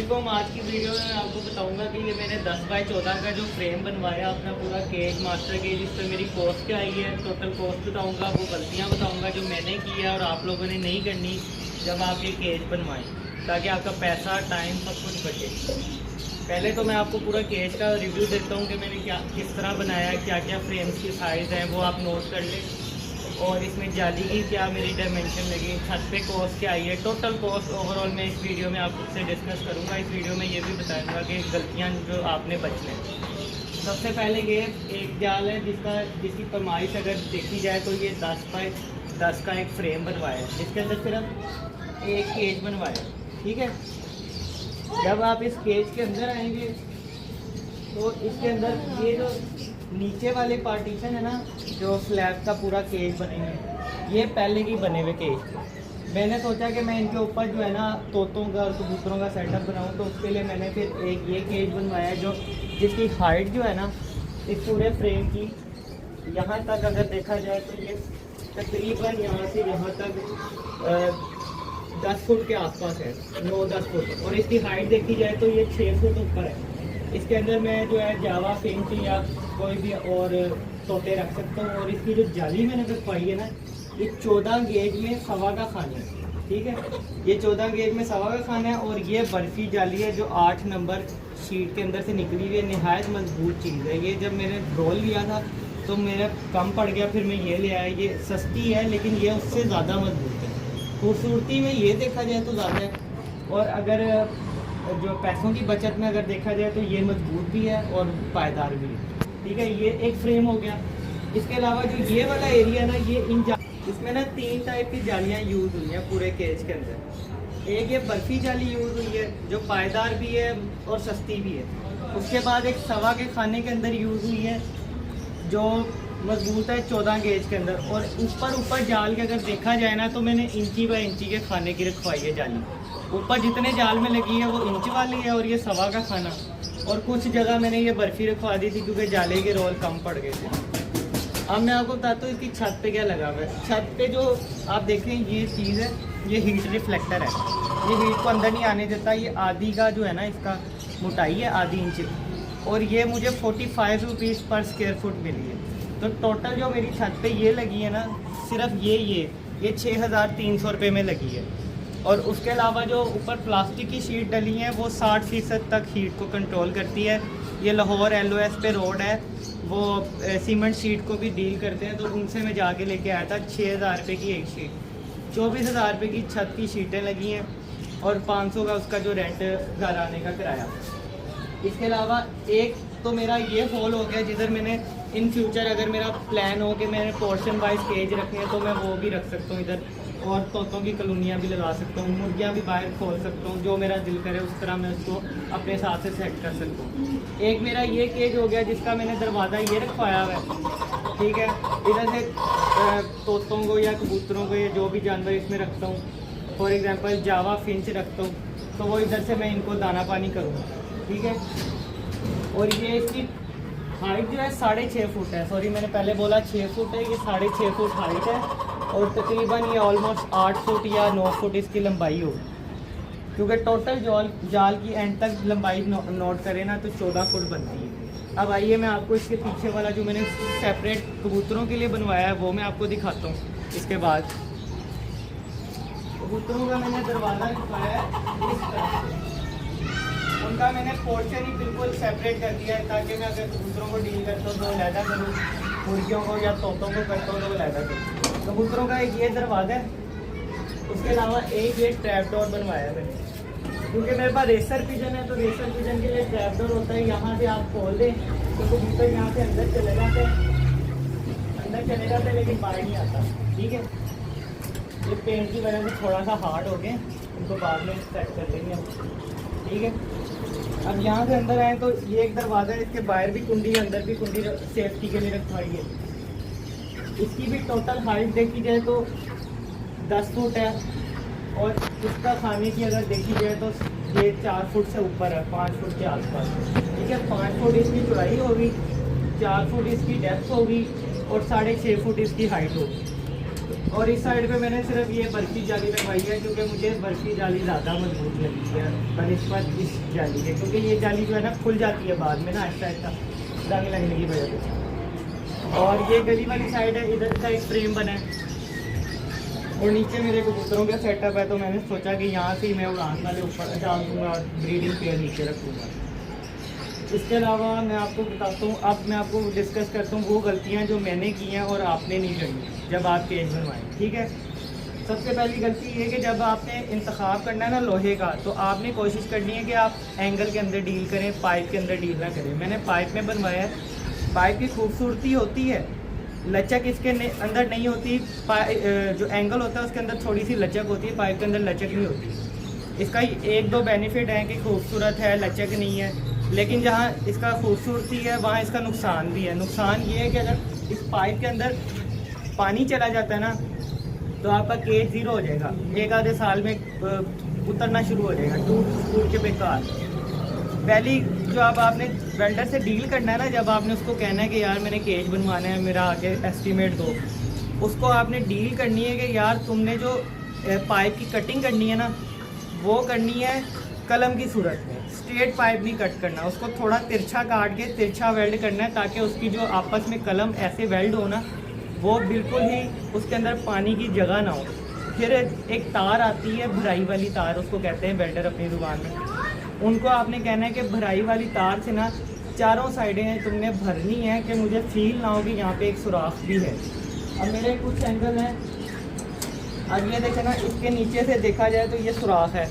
अस्सलामुअलैकुम। आज की वीडियो में मैं आपको बताऊंगा कि ये मैंने 10 बाई 14 का जो फ्रेम बनवाया अपना पूरा केज मास्टर केज, इस पर मेरी कॉस्ट क्या आई है, टोटल कॉस्ट बताऊंगा, वो गलतियां बताऊंगा जो मैंने की है और आप लोगों ने नहीं करनी जब आप ये केज बनवाएं, ताकि आपका पैसा टाइम सब कुछ बचे। पहले तो मैं आपको पूरा केज का रिव्यू देता हूँ कि मैंने क्या किस तरह बनाया है, क्या क्या फ्रेम्स की साइज़ है वो आप नोट कर लें, और इसमें जाली की क्या मेरी डायमेंशन लगी, छत पे कॉस्ट क्या आई है, टोटल कॉस्ट ओवरऑल मैं इस वीडियो में आपसे डिस्कस करूंगा। इस वीडियो में ये भी बताऊंगा कि गलतियां जो आपने बचने। सबसे पहले ये एक जाल है जिसकी पैमाइश अगर देखी जाए तो ये 10 बाई 10 का एक फ्रेम बनवाया है, जिसके अंदर सिर्फ एक केज बनवाया है। ठीक है, जब आप इस केज के अंदर आएंगे तो इसके अंदर ये जो नीचे वाले पार्टीशन है ना, जो स्लैब का पूरा केज बनेंगे, ये पहले की बने हुए केज। मैंने सोचा कि मैं इनके ऊपर जो है ना तोतों का और कबूतरों का सेटअप बनाऊं, तो उसके लिए मैंने फिर एक ये केज बनवाया जो जिसकी हाइट जो है ना इस पूरे फ्रेम की यहाँ तक अगर देखा जाए तो ये तकरीबन यहाँ से यहाँ तक 10 फुट के आसपास है, 9-10 फुट, और इसकी हाइट देखी जाए तो ये 6 फुट ऊपर है। इसके अंदर मैं जो है जावा फिंच या कोई भी और तोते रख सकता हूँ। और इसकी जो जाली मैंने रखवाई है ना, ये 14 गेज में सवा का खाना है। ठीक है, ये 14 गेज में सवा का खाना है, और ये बर्फ़ी जाली है जो 8 नंबर शीट के अंदर से निकली हुई है। नहायत मजबूत चीज़ है ये। जब मैंने रोल लिया था तो मेरा कम पड़ गया, फिर मैं ये ले आया। ये सस्ती है लेकिन ये उससे ज़्यादा मजबूत है। खूबसूरती में ये देखा जाए तो ज़्यादा है, और अगर जो पैसों की बचत में अगर देखा जाए तो ये मजबूत भी है और पायदार भी है। ठीक है, ये एक फ्रेम हो गया। इसके अलावा जो ये वाला एरिया ना, ये इसमें ना 3 टाइप की जालियाँ यूज़ हुई हैं पूरे केज के अंदर। एक ये बर्फ़ी जाली यूज़ हुई है जो पायदार भी है और सस्ती भी है। उसके बाद एक सवा के खाने के अंदर यूज़ हुई है जो मजबूत है 14 गेज के अंदर। और ऊपर जाल के अगर देखा जाए ना तो मैंने इंची बाई इंची के खाने की रखवाई है जाली। ऊपर जितने जाल में लगी है वो इंच वाली है और ये सवा का खाना। और कुछ जगह मैंने ये बर्फ़ी रखवा दी थी क्योंकि जाले के रोल कम पड़ गए थे। अब मैं आपको बताता हूँ इसकी छत पे क्या लगा हुआ है। छत पे जो आप देखें ये चीज़ है, ये हीट रिफ्लेक्टर है। ये हीट को अंदर नहीं आने देता। ये आधी का जो है ना इसका मोटाई है, आधी इंच, और ये मुझे 45 रुपीज़ पर स्क्वायर फुट मिली है। तो टोटल जो मेरी छत पे ये लगी है ना, सिर्फ ये 6300 रुपये में लगी है। और उसके अलावा जो ऊपर प्लास्टिक की शीट डली है वो 60% तक हीट को कंट्रोल करती है। ये लाहौर LOS पे रोड है, वो सीमेंट शीट को भी डील करते हैं, तो उनसे मैं जाके लेके आया था। 6000 रुपये की एक शीट, 24,000 रुपये की छत की शीटें लगी हैं, और 500 का उसका जो रेंट घर आने का किराया। इसके अलावा एक तो मेरा ये हॉल हो गया जिधर मैंने इन फ्यूचर अगर मेरा प्लान हो कि मैंने पोर्शन वाइज केज रखे हैं तो मैं वो भी रख सकता हूँ इधर, और तोतों की कॉलोनियाँ भी लगा सकता हूँ, मुर्गियाँ भी बाहर खोल सकता हूँ। जो मेरा दिल करे उस तरह मैं उसको अपने हिसाब से सेट कर सकता हूँ। एक मेरा ये केज हो गया जिसका मैंने दरवाज़ा ये रखवाया हुआ है। ठीक है, इधर से तोतों को या कबूतरों को या जो भी जानवर इसमें रखता हूँ, फॉर एग्जांपल जावा फिंच रखता हूँ, तो वो इधर से मैं इनको दाना पानी करूँगा। ठीक है, और ये इसकी हाइट जो है 6.5 फुट है। सॉरी, मैंने पहले बोला 6 फुट है, ये 6.5 फुट हाइट है, और तकरीबन ये ऑलमोस्ट 8 फुट या 9 फुट इसकी लंबाई होगी, क्योंकि टोटल जाल की एंड तक लंबाई नोट करें ना तो 14 फुट बनती है। अब आइए मैं आपको इसके पीछे वाला जो मैंने सेपरेट कबूतरों के लिए बनवाया है वो मैं आपको दिखाता हूँ। इसके बाद कबूतरों का मैंने दरवाज़ा रखवाया है इस तरह से। उनका मैंने पोर्शन ही बिल्कुल सेपरेट कर दिया है, ताकि मैं अगर कबूतरों को डील करता हूँ तो अलहदा करूँ, मुर्गियों को या तोतों को करता हूँ तो अलहदा करूँ। कबूतरों का एक ये दरवाज़ा है। उसके अलावा एक ये ट्रैप डोर बनवाया है मैंने, क्योंकि मेरे पास रेसर पिजन है, तो रेसर पिजन के लिए ट्रैप डोर होता है। यहाँ से आप खोल दें तो कबूतर यहाँ से अंदर चले जाते हैं लेकिन बाहर नहीं आता। ठीक है, ये पेंट की वजह से थोड़ा सा हार्ड हो गए, उनको बाद में सेट कर लेंगे हम। ठीक है, अब यहाँ से अंदर आए तो ये एक दरवाज़ा है, इसके बाहर भी कुंडी है, अंदर भी कुंडी सेफ्टी के लिए रखवाई है। इसकी भी टोटल हाइट देखी जाए तो 10 फुट है, और इसका खाने की अगर देखी जाए तो ये 4 फुट से ऊपर है, 5 फुट के आसपास। ठीक है, 5 फुट इसकी चौड़ाई होगी, 4 फुट इसकी डेप्थ होगी, और 6.5 फुट इसकी हाइट होगी। तो और इस साइड पे मैंने सिर्फ ये बर्फी जाली लगवाई है, क्योंकि मुझे बर्फी जाली ज़्यादा मजबूत लगी है बनिस्बत इस जाली के, क्योंकि ये जाली जो है ना खुल जाती है बाद में ना ऐसा ऐसा जंग लगने की वजह से। और ये गली वाली साइड है, इधर का एक फ्रेम बना है और नीचे मेरे कबूतरों का सेटअप है, तो मैंने सोचा कि यहाँ से ही मैं उड़ान वाले ऊपर डाल दूँगा और ब्रीडिंग पेयर नीचे रखूँगा। इसके अलावा मैं आपको बताता हूँ, अब मैं आपको डिस्कस करता हूँ वो गलतियाँ जो मैंने की हैं और आपने नहीं करनी जब आप केज बनवाएं। ठीक है, सबसे पहली गलती ये है कि जब आपने इंतखाब करना है ना लोहे का, तो आपने कोशिश करनी है कि आप एंगल के अंदर डील करें, पाइप के अंदर डील ना करें। मैंने पाइप में बनवाया है, पाइप की खूबसूरती होती है, लचक इसके अंदर नहीं होती। जो एंगल होता है उसके अंदर थोड़ी सी लचक होती है, पाइप के अंदर लचक नहीं होती। इसका एक दो बेनिफिट है कि खूबसूरत है, लचक नहीं है, लेकिन जहाँ इसका खूबसूरती है वहाँ इसका नुकसान भी है। नुकसान ये है कि अगर इस पाइप के अंदर पानी चला जाता है ना, तो आपका केज ज़ीरो हो जाएगा, एक आधे साल में उतरना शुरू हो जाएगा, टूट के बेकार। पहली जो अब आपने वेल्डर से डील करना है ना, जब आपने उसको कहना है कि यार मैंने केज बनवाना है, मेरा आगे एस्टीमेट दो, उसको आपने डील करनी है कि यार तुमने जो पाइप की कटिंग करनी है ना, वो करनी है कलम की सूरत में, स्ट्रेट पाइप नहीं कट करना, उसको थोड़ा तिरछा काट के तिरछा वेल्ड करना है, ताकि उसकी जो आपस में कलम ऐसे वेल्ड हो ना, वो बिल्कुल ही उसके अंदर पानी की जगह ना हो। फिर एक तार आती है भराई वाली तार, उसको कहते हैं वेल्डर अपनी ज़ुबान में, उनको आपने कहना है कि भराई वाली तार से ना चारों साइडें तुमने भरनी है कि मुझे फील ना हो कि यहाँ पे एक सुराख भी है। अब मेरे कुछ एंगल हैं, अब ये देखें ना, इसके नीचे से देखा जाए तो ये सुराख है,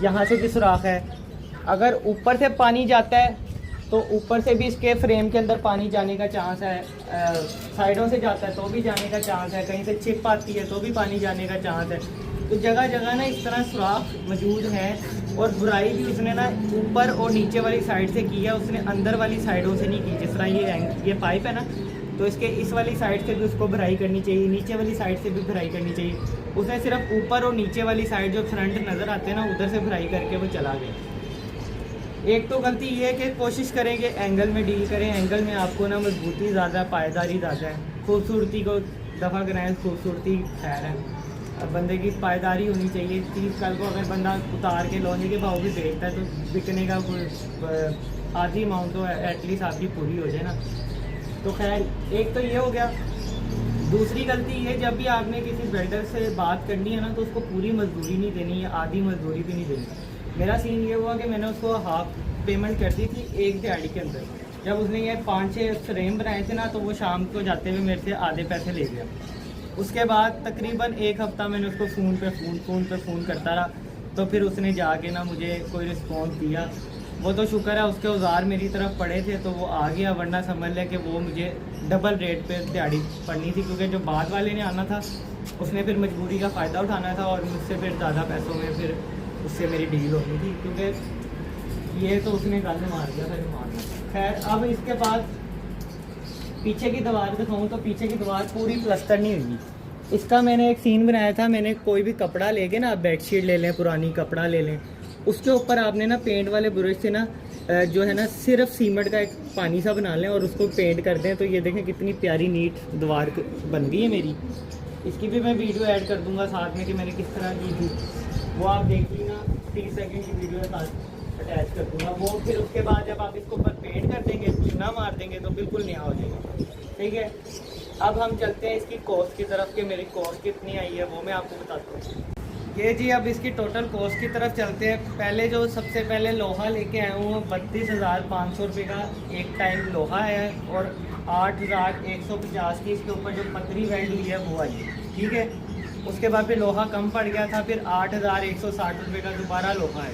यहाँ से भी सुराख है। अगर ऊपर से पानी जाता है तो ऊपर से भी इसके फ्रेम के अंदर पानी जाने का चांस है, साइडों से जाता है तो भी जाने का चांस है, कहीं से चिप आती है तो भी पानी जाने का चांस है। तो जगह जगह ना इस तरह सुराख मौजूद हैं। और बुराई भी उसने ना ऊपर और नीचे वाली साइड से की है, उसने अंदर वाली साइडों से नहीं की। जिस तरह ये पाइप है ना, तो इसके इस वाली साइड से भी उसको भराई करनी चाहिए, नीचे वाली साइड से भी भराई करनी चाहिए। उसने सिर्फ ऊपर और नीचे वाली साइड जो फ्रंट नज़र आते हैं ना, उधर से भराई करके वो चला गया। एक तो गलती ये है कि कोशिश करें कि एंगल में डील करें, एंगल में आपको ना मजबूती ज़्यादा, पायदारी ज़्यादा है। खूबसूरती को दफ़ा कराएं, खूबसूरती खैर है, अब बंदे की पायदारी होनी चाहिए। चीज़ कल को अगर बंदा उतार के लोहे के भाव भी बेचता है तो बिकने का कोई आधी अमाउंट तो एटलीस्ट आपकी पूरी हो जाए ना। तो खैर एक तो ये हो गया। दूसरी गलती ये, जब भी आपने किसी वेल्डर से बात करनी है ना, तो उसको पूरी मजदूरी नहीं देनी है, आधी मजदूरी भी नहीं देनी। मेरा सीन ये हुआ कि मैंने उसको हाफ पेमेंट कर दी थी एक दिहाड़ी के अंदर। जब उसने ये 5-6 फ्रेम बनाए थे ना, तो वो शाम को जाते हुए मेरे से आधे पैसे ले गया। उसके बाद तकरीबन एक हफ़्ता मैंने उसको फ़ोन करता रहा, तो फिर उसने जाके ना मुझे कोई रिस्पॉन्स दिया। वो तो शुक्र है उसके औजार मेरी तरफ पड़े थे तो वो आ गया, वरना समझ लिया कि वो मुझे डबल रेट पे दिहाड़ी पड़नी थी, क्योंकि जो बाद वाले ने आना था उसने फिर मजबूरी का फ़ायदा उठाना था और मुझसे फिर ज़्यादा पैसों में फिर उससे मेरी डील होनी थी, क्योंकि ये तो उसने गल मार दिया था जो मारना। खैर अब इसके बाद पीछे की दीवार दिखाऊँ तो पीछे की दीवार पूरी प्लस्तर नहीं हुई। इसका मैंने एक सीन बनाया था, मैंने कोई भी कपड़ा लेके ना, आप बेडशीट ले लें, पुरानी कपड़ा ले लें, उसके ऊपर आपने ना पेंट वाले ब्रश से ना जो है ना सिर्फ सीमेंट का एक पानी सा बना लें और उसको पेंट कर दें। तो ये देखें कितनी प्यारी नीट दीवार बन गई है मेरी। इसकी भी मैं वीडियो ऐड कर दूंगा साथ में कि मैंने किस तरह की थी, वो आप देख लीना, 30 सेकंड की वीडियो के साथ अटैच कर दूंगा वो। फिर उसके बाद जब आप इसको ऊपर पेंट कर देंगे, चूना मार देंगे, तो बिल्कुल नया हो जाएगा। ठीक है, अब हम चलते हैं इसकी कॉस्ट की तरफ कि मेरी कॉस्ट कितनी आई है, वो मैं आपको बताता हूँ। ये जी अब इसकी टोटल कॉस्ट की तरफ चलते हैं। पहले जो सबसे पहले लोहा लेके आया हूँ 32,500 रुपये का एक टाइम लोहा है, और 8,150 की इसके ऊपर जो पतरी वेल्ड हुई है वो आई है। ठीक है, उसके बाद फिर लोहा कम पड़ गया था, फिर 8,160 रुपये का दोबारा लोहा है।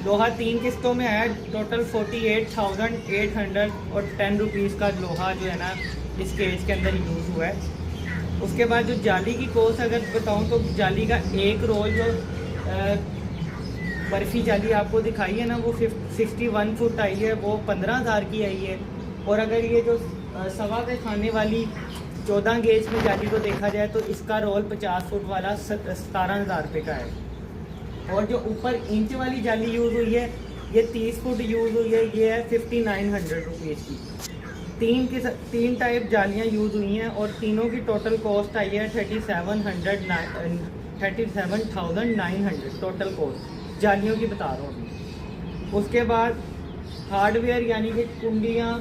लोहा 3 किस्तों में है, टोटल 48,810 रुपीज़ का लोहा जो है ना इस केज के अंदर यूज़ हुआ है। उसके बाद जो जाली की कॉस्ट अगर बताऊं तो जाली का एक रोल जो बर्फ़ी जाली आपको दिखाई है ना, वो 61 फुट आई है, वो 15,000 की आई है। और अगर ये जो सवा के खाने वाली 14 गेज में जाली को देखा जाए तो इसका रोल 50 फुट वाला 17,000 रुपये का है। और जो ऊपर इंच वाली जाली यूज़ हुई है, ये 30 फुट यूज़ हुई है, ये है 5,900 रुपीज़ की। तीन टाइप जालियाँ यूज़ हुई हैं और तीनों की टोटल कॉस्ट आई है 37,900 टोटल कॉस्ट जालियों की बता रहा हूँ अभी। उसके बाद हार्डवेयर यानी कि कुंडियाँ,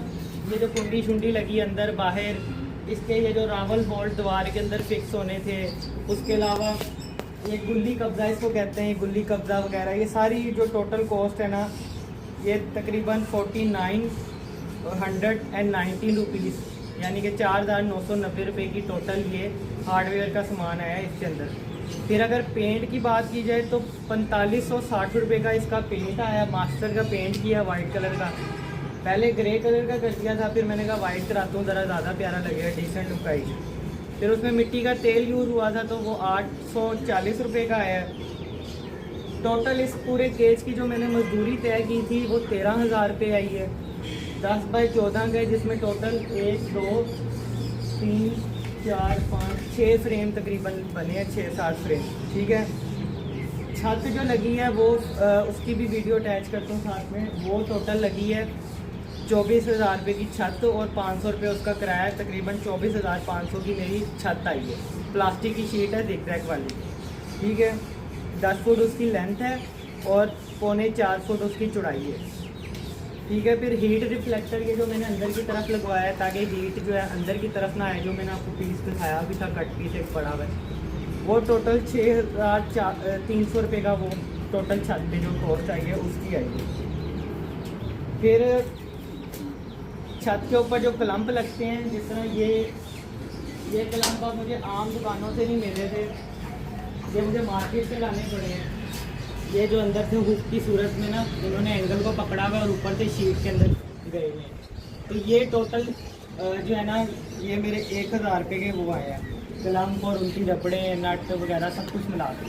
ये जो कुंडी शुंडी लगी अंदर बाहर, इसके ये जो रावल बोल्ट दीवार के अंदर फिक्स होने थे, उसके अलावा ये गुल्ली कब्ज़ा इसको कहते हैं, गुल्ली कब्ज़ा वगैरह, ये सारी जो टोटल कॉस्ट है ना ये तकरीबन 4990 रुपीज़ यानी कि 4,990 रुपये की टोटल ये हार्डवेयर का सामान आया है इसके अंदर। फिर अगर पेंट की बात की जाए तो 4560 रुपये का इसका पेंट आया, मास्टर का पेंट किया वाइट कलर का। पहले ग्रे कलर का कर दिया था, फिर मैंने कहा वाइट कराता हूँ ज़रा ज़्यादा प्यारा लगेगा, डिसेंट लुक आई। फिर उसमें मिट्टी का तेल यूज़ हुआ था तो वो 840 रुपये का आया। टोटल इस पूरे केज की जो मैंने मजदूरी तय की थी वो 13,000 रुपये आई है। 10 बाई 14 गए जिसमें टोटल 1 2 3 4 5 6 फ्रेम तकरीबन बने हैं, 6-7 फ्रेम, ठीक है। छत जो लगी है वो उसकी भी वीडियो अटैच करता हूँ साथ में। वो टोटल लगी है 24,000 रुपये की छत और 500 रुपये उसका किराया, तकरीबन 24,500 की मेरी छत आई है। प्लास्टिक की शीट है दिख रैक वाली, ठीक है। 10 फुट उसकी लेंथ है और 3.25 फुट उसकी चौड़ाई है, ठीक है। फिर हीट रिफ्लेक्टर ये जो मैंने अंदर की तरफ लगवाया है ताकि हीट जो है अंदर की तरफ ना आए, जो मैंने आपको पीस दिखाया भी था कट पीस एक पड़ा हुआ है, वो टोटल 6,300 रुपये का वो टोटल छत पे जो कॉस्ट आई है उसकी आई है। फिर छत के ऊपर जो क्लम्प लगते हैं, जिस तरह ये क्लम्प आप मुझे आम दुकानों से नहीं मिले थे, ये मुझे मार्केट से लाने पड़े हैं। ये जो अंदर से हुक की सूरत में ना इन्होंने एंगल को पकड़ा हुआ और ऊपर से शीट के अंदर गए हुए हैं। तो ये टोटल जो है ना ये मेरे 1,000 रुपये के वो आए हैं, क्लम्प और उनकी रबड़े नट वगैरह सब कुछ मिला के।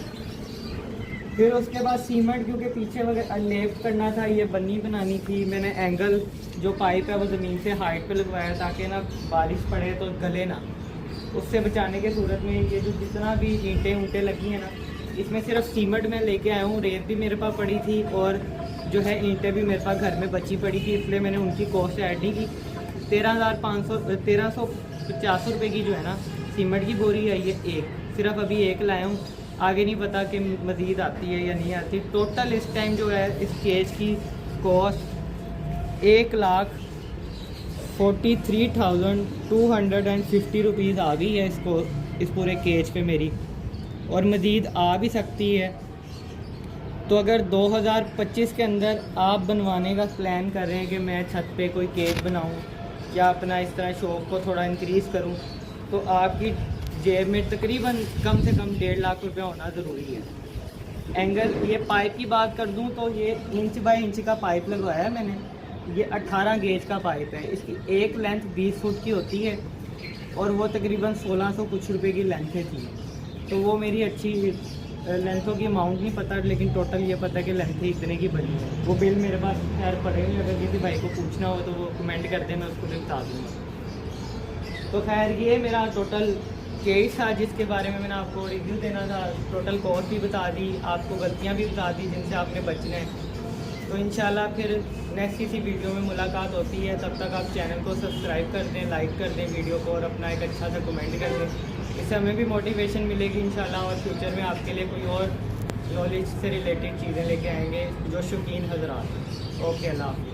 फिर उसके बाद सीमेंट क्योंकि पीछे वगैरह लेप करना था, ये बन्नी बनानी थी, मैंने एंगल जो पाइप है वो ज़मीन से हाइट पे लगवाया ताकि ना बारिश पड़े तो गले ना। उससे बचाने के सूरत में ये जो जितना भी ईंटें लगी हैं ना, इसमें सिर्फ सीमेंट मैं लेके आया हूँ, रेत भी मेरे पास पड़ी थी और जो है ईंटें भी मेरे पास घर में बची पड़ी थी, इसलिए मैंने उनकी कॉस्ट ऐड नहीं की। 13,550 रुपये की जो है ना सीमेंट की बोरी आई है एक, सिर्फ अभी एक लाया हूँ, आगे नहीं पता कि मज़ीद आती है या नहीं आती। टोटल इस टाइम जो है इस केज की कॉस्ट 1,43,250 रुपीज़ आ गई है इसको, इस पूरे केज पे मेरी, और मज़ीद आ भी सकती है। तो अगर 2025 के अंदर आप बनवाने का प्लान कर रहे हैं कि मैं छत पे कोई केज बनाऊं या अपना इस तरह शौक़ को थोड़ा इंक्रीज़ करूं, तो आपकी जेब में तकरीबन कम से कम 1.5 लाख रुपये होना ज़रूरी है। एंगल ये पाइप की बात कर दूं तो ये इंच बाई इंच का पाइप लगवाया है मैंने, ये 18 गेज का पाइप है। इसकी एक लेंथ 20 फुट की होती है और वो तकरीबन 1600 कुछ रुपए की लेंथें थी। तो वो मेरी अच्छी लेंथों की अमाउंट नहीं पता, लेकिन टोटल ये पता है कि लेंथें इतने की बनी है। वो बिल मेरे पास खैर पड़े नहीं, अगर किसी भाई को पूछना हो तो वो कमेंट कर देना, उसको मैं बता दूँगा। तो खैर ये मेरा टोटल केस था जिसके बारे में मैंने आपको रिव्यू देना था। टोटल कॉस्ट भी बता दी, आपको गलतियाँ भी बता दी जिनसे आपने बचना है। तो इंशाल्लाह फिर नेक्स्ट किसी वीडियो में मुलाकात होती है, तब तक आप चैनल को सब्सक्राइब कर दें, लाइक कर दें वीडियो को और अपना एक अच्छा सा कमेंट कर दें। इससे हमें भी मोटिवेशन मिलेगी इंशाल्लाह, और फ्यूचर में आपके लिए कोई और नॉलेज से रिलेटेड चीज़ें लेके आएंगे जो शौकीन हज़रात। ओके, अल्लाह हाफ़िज़।